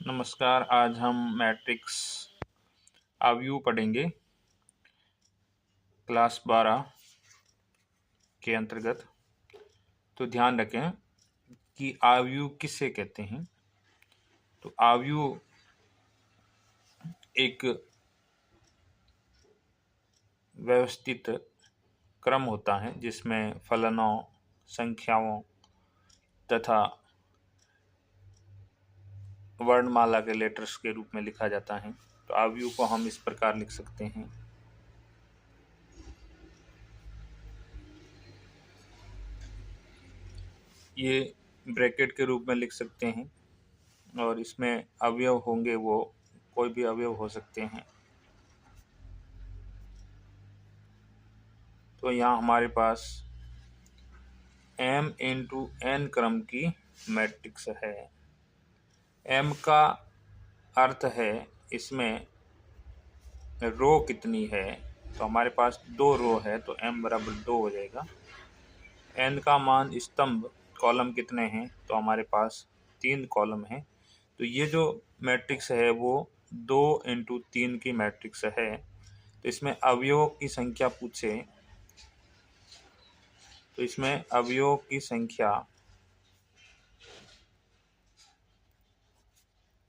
नमस्कार। आज हम मैट्रिक्स अवयव पढ़ेंगे क्लास 12 के अंतर्गत। तो ध्यान रखें कि अवयव किससे कहते हैं। तो अवयव एक व्यवस्थित क्रम होता है जिसमें फलनों, संख्याओं तथा वर्णमाला के लेटर्स के रूप में लिखा जाता है। तो अवयव को हम इस प्रकार लिख सकते हैं। ये ब्रैकेट के रूप में लिख सकते हैं और इसमें अवयव होंगे वो कोई भी अवयव हो सकते हैं। तो यहाँ हमारे पास m इंटू n क्रम की मैट्रिक्स है। m का अर्थ है इसमें रो कितनी है। तो हमारे पास 2 रो है तो m बराबर 2 हो जाएगा। n का मान स्तंभ कॉलम कितने हैं तो हमारे पास 3 कॉलम हैं। तो ये जो मैट्रिक्स है वो 2 इंटू 3 की मैट्रिक्स है। तो इसमें अवयवों की संख्या पूछे तो इसमें अवयवों की संख्या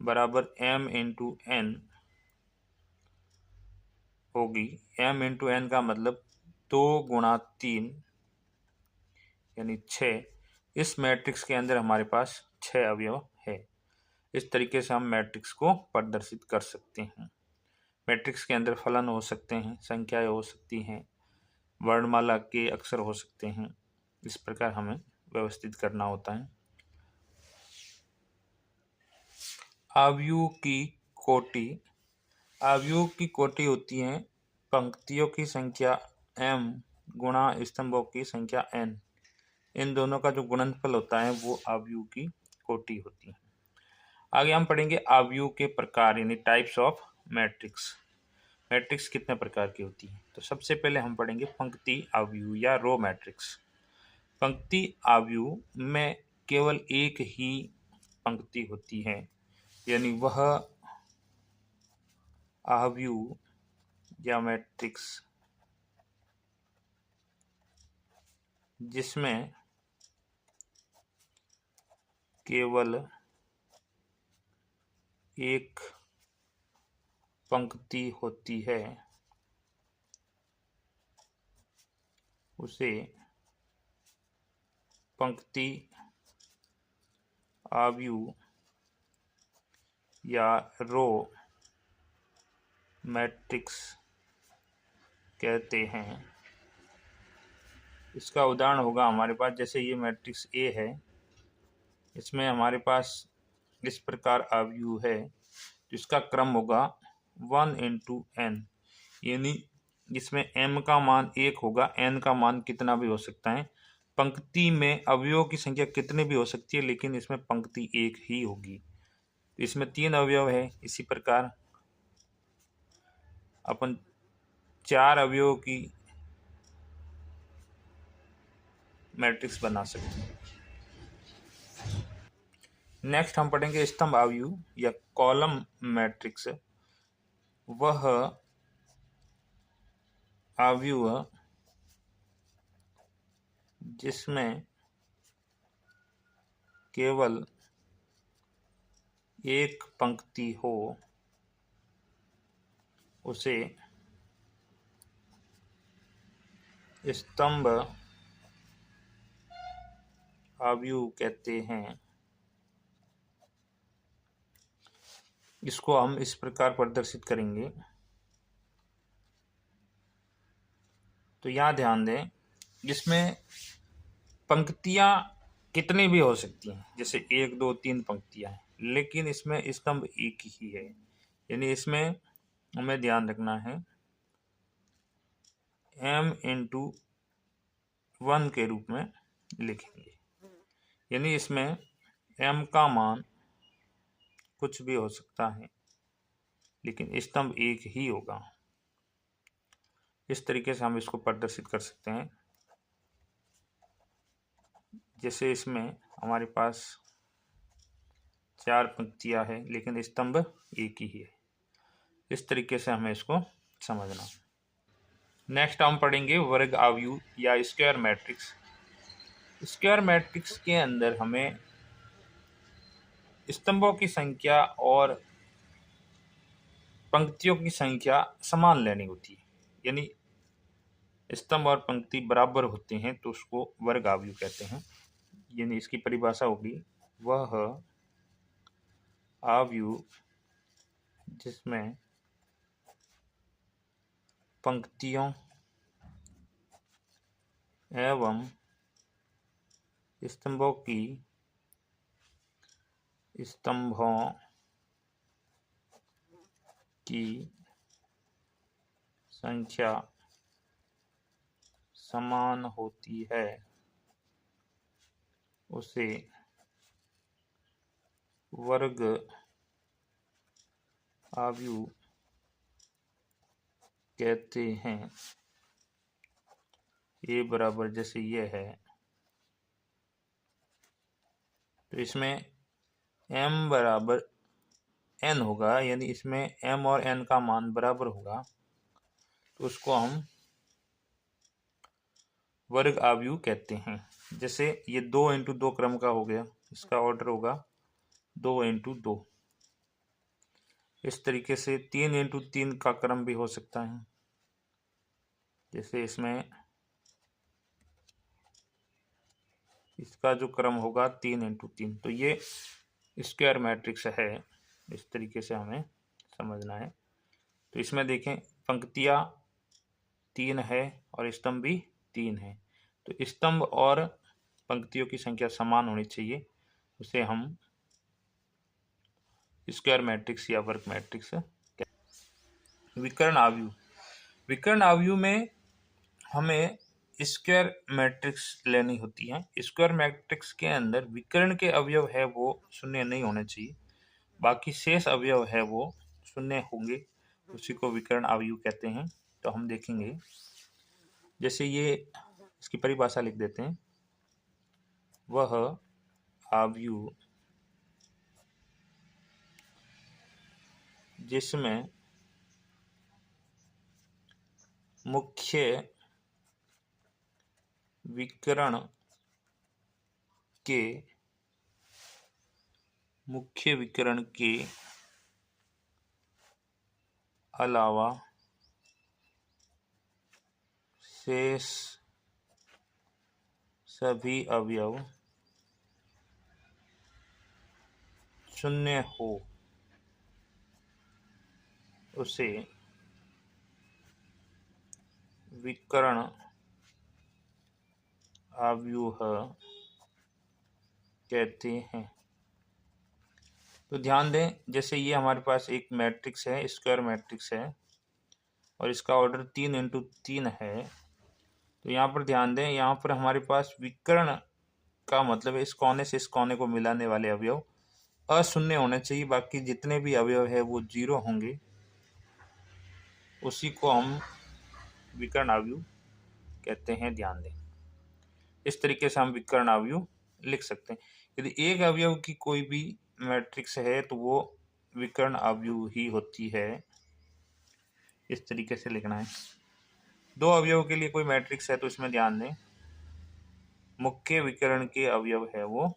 बराबर m इंटू n होगी। m इंटू n का मतलब 2 गुणा 3 यानी 6। इस मैट्रिक्स के अंदर हमारे पास 6 अवयव है। इस तरीके से हम मैट्रिक्स को प्रदर्शित कर सकते हैं। मैट्रिक्स के अंदर फलन हो सकते हैं, संख्याएं हो सकती हैं, वर्णमाला के अक्षर हो सकते हैं। इस प्रकार हमें व्यवस्थित करना होता है। अवयव की कोटि। अवयव की कोटि होती है पंक्तियों की संख्या m गुणा स्तंभों की संख्या n। इन दोनों का जो गुणनफल होता है वो अवयव की कोटि होती है। आगे हम पढ़ेंगे अवयव के प्रकार यानी टाइप्स ऑफ मैट्रिक्स। मैट्रिक्स कितने प्रकार की होती है। तो सबसे पहले हम पढ़ेंगे पंक्ति अवयव या रो मैट्रिक्स। पंक्ति अवयव में केवल एक ही पंक्ति होती है यानी वह अवयव या मैट्रिक्स जिसमें केवल एक पंक्ति होती है उसे पंक्ति अवयव या रो मैट्रिक्स कहते हैं। इसका उदाहरण होगा हमारे पास, जैसे ये मैट्रिक्स ए है, इसमें हमारे पास इस प्रकार अवयव है जिसका क्रम होगा 1 इंटू n। यानी इसमें m का मान 1 होगा, n का मान कितना भी हो सकता है। पंक्ति में अवयवों की संख्या कितनी भी हो सकती है लेकिन इसमें पंक्ति एक ही होगी। इसमें 3 अवयव है। इसी प्रकार अपन 4 अवयवों की मैट्रिक्स बना सकते हैं। नेक्स्ट हम पढ़ेंगे स्तंभ अवयव या कॉलम मैट्रिक्स। वह अवयव जिसमें केवल एक पंक्ति हो उसे स्तंभ अवयव कहते हैं। इसको हम इस प्रकार प्रदर्शित करेंगे। तो यहाँ ध्यान दें, इसमें पंक्तियाँ कितनी भी हो सकती हैं, जैसे 1 2 3 पंक्तियाँ हैं, लेकिन इसमें स्तंभ एक ही है। यानी इसमें हमें ध्यान रखना है m इंटू 1 के रूप में लिखेंगे। यानी इसमें m का मान कुछ भी हो सकता है लेकिन स्तंभ एक ही होगा। इस तरीके से हम इसको प्रदर्शित कर सकते हैं। जैसे इसमें हमारे पास 4 पंक्तियां है लेकिन स्तंभ एक ही है। इस तरीके से हमें इसको समझना। नेक्स्ट हम पढ़ेंगे वर्ग आव्यूह या स्क्वायर मैट्रिक्स। स्क्वायर मैट्रिक्स के अंदर हमें स्तंभों की संख्या और पंक्तियों की संख्या समान लेनी होती है, यानी स्तंभ और पंक्ति बराबर होते हैं तो उसको वर्ग आव्यूह कहते हैं। यानी इसकी परिभाषा होगी वह आव्यूह जिसमें पंक्तियों एवं स्तंभों की संख्या समान होती है उसे वर्ग आव्यूह कहते हैं। ए बराबर जैसे ये है तो इसमें m बराबर n होगा, यानी इसमें m और n का मान बराबर होगा तो उसको हम वर्ग आव्यूह कहते हैं। जैसे ये 2x2 क्रम का हो गया, इसका ऑर्डर होगा 2x2। इस तरीके से 3x3 का क्रम भी हो सकता है, जैसे इसमें इसका जो क्रम होगा 3x3। तो ये स्क्वायर मैट्रिक्स है, इस तरीके से हमें समझना है। तो इसमें देखें पंक्तियां 3 है और स्तंभ भी 3 है, तो स्तंभ और पंक्तियों की संख्या समान होनी चाहिए, उसे हम स्क्वायर मैट्रिक्स या वर्ग मैट्रिक्स। विकर्ण आव्यूह, विकर्ण आव्यूह में हमें स्क्वायर मैट्रिक्स लेनी होती है। स्क्वायर मैट्रिक्स के अंदर विकर्ण के अवयव है वो शून्य नहीं होने चाहिए, बाकी शेष अवयव है वो शून्य होंगे, उसी को विकर्ण आव्यूह कहते हैं। तो हम देखेंगे, जैसे ये इसकी परिभाषा लिख देते हैं, वह आव्यूह जिसमें मुख्य विकर्ण के अलावा शेष सभी अवयव शून्य हो उसे विकर्ण आव्यूह कहते हैं। तो ध्यान दें, जैसे ये हमारे पास एक मैट्रिक्स है, स्क्वायर मैट्रिक्स है और इसका ऑर्डर 3x3 है। तो यहाँ पर ध्यान दें, यहाँ पर हमारे पास विकर्ण का मतलब है इस कोने से इस कोने को मिलाने वाले अवयव अशून्य होने चाहिए, बाकी जितने भी अवयव है वो 0 होंगे, उसी को हम विकर्ण आव्यूह कहते हैं। ध्यान दें, इस तरीके से हम विकर्ण आव्यूह लिख सकते हैं। यदि एक अवयव की कोई भी मैट्रिक्स है तो वो विकर्ण आव्यूह ही होती है, इस तरीके से लिखना है। 2 अवयव के लिए कोई मैट्रिक्स है तो इसमें ध्यान दें, मुख्य विकर्ण के अवयव है वो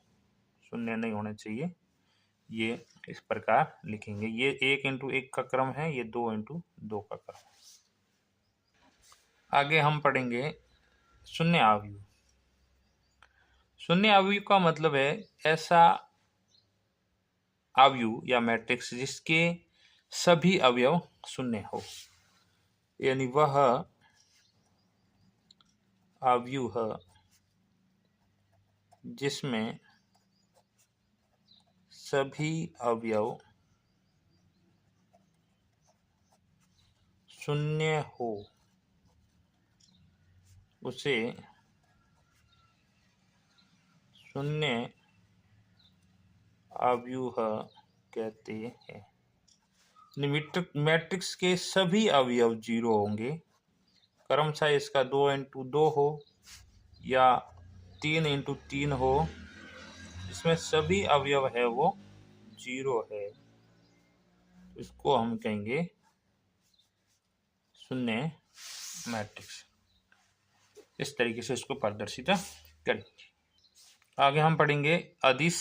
शून्य नहीं होने चाहिए, ये इस प्रकार लिखेंगे। ये 1x1 का क्रम है, ये 2x2 का क्रम है। आगे हम पढ़ेंगे शून्य आव्यूह। शून्य आव्यूह का मतलब है ऐसा आव्यूह या मैट्रिक्स जिसके सभी अवयव शून्य हो, यानी वह आव्यूह जिसमें सभी अवयव शून्य हो उसे शून्य आव्यूह कहते हैं। मैट्रिक्स के सभी अवयव 0 होंगे, क्रमशः इसका 2x2 हो या 3x3 हो, इसमें सभी अवयव है वो 0 है, इसको हम कहेंगे शून्य मैट्रिक्स। इस तरीके से इसको प्रदर्शित करेंगे। आगे हम पढ़ेंगे अदिश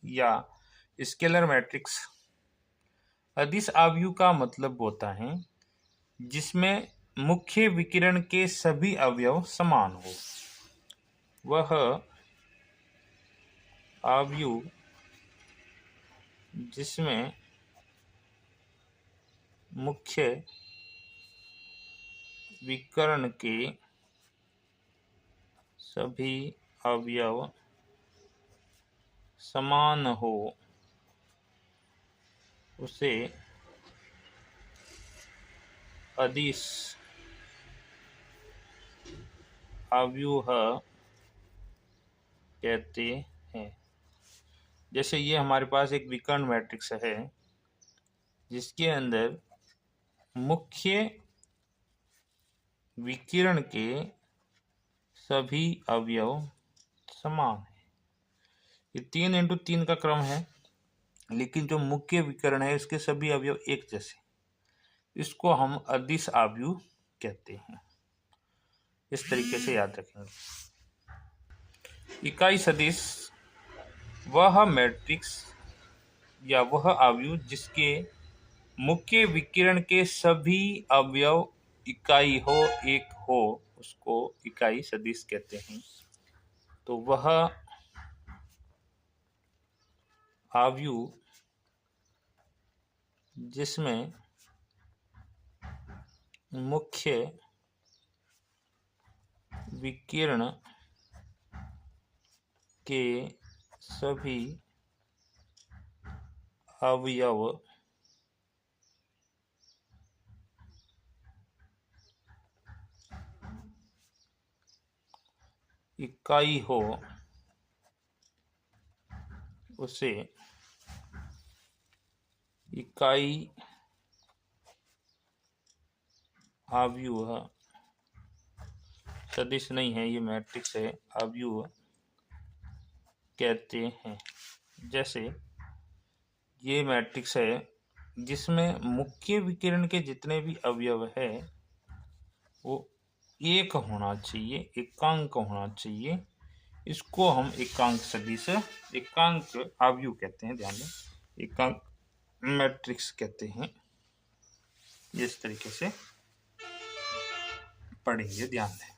या स्केलर मैट्रिक्स। अदिश आव्यूह का मतलब होता है जिसमें मुख्य विकिरण के सभी अवयव समान हो। वह आव्यूह जिसमें मुख्य विकर्ण के सभी अवयव समान हो, उसे अदिश आव्यूह कहते हैं। जैसे ये हमारे पास एक विकर्ण मैट्रिक्स है जिसके अंदर मुख्य विकिरण के सभी अवयव समान है। ये 3x3 का क्रम है, लेकिन जो मुख्य विकर्ण है उसके सभी अवयव एक जैसे, इसको हम अदिश आव्यूह कहते हैं। इस तरीके से याद रखेंगे। इकाई सदिश वह मैट्रिक्स या वह आव्यूह जिसके मुख्य विकिरण के सभी अवयव इकाई हो, एक हो, उसको इकाई सदिश कहते हैं। तो वह आव्यूह जिसमें मुख्य विकिरण के सभी अवयव इकाई हो, उसे इकाई आव्यूह, सदिश नहीं है, ये मैट्रिक्स है, आव्यूह कहते हैं। जैसे ये मैट्रिक्स है जिसमें मुख्य विकिरण के जितने भी अवयव है वो एक होना चाहिए, एकांक होना चाहिए, इसको हम एकांक सदिश, एकांक आव्यूह कहते हैं। ध्यान दें, एकांक मैट्रिक्स कहते हैं। इस तरीके से पढ़ेंगे, ध्यान दें।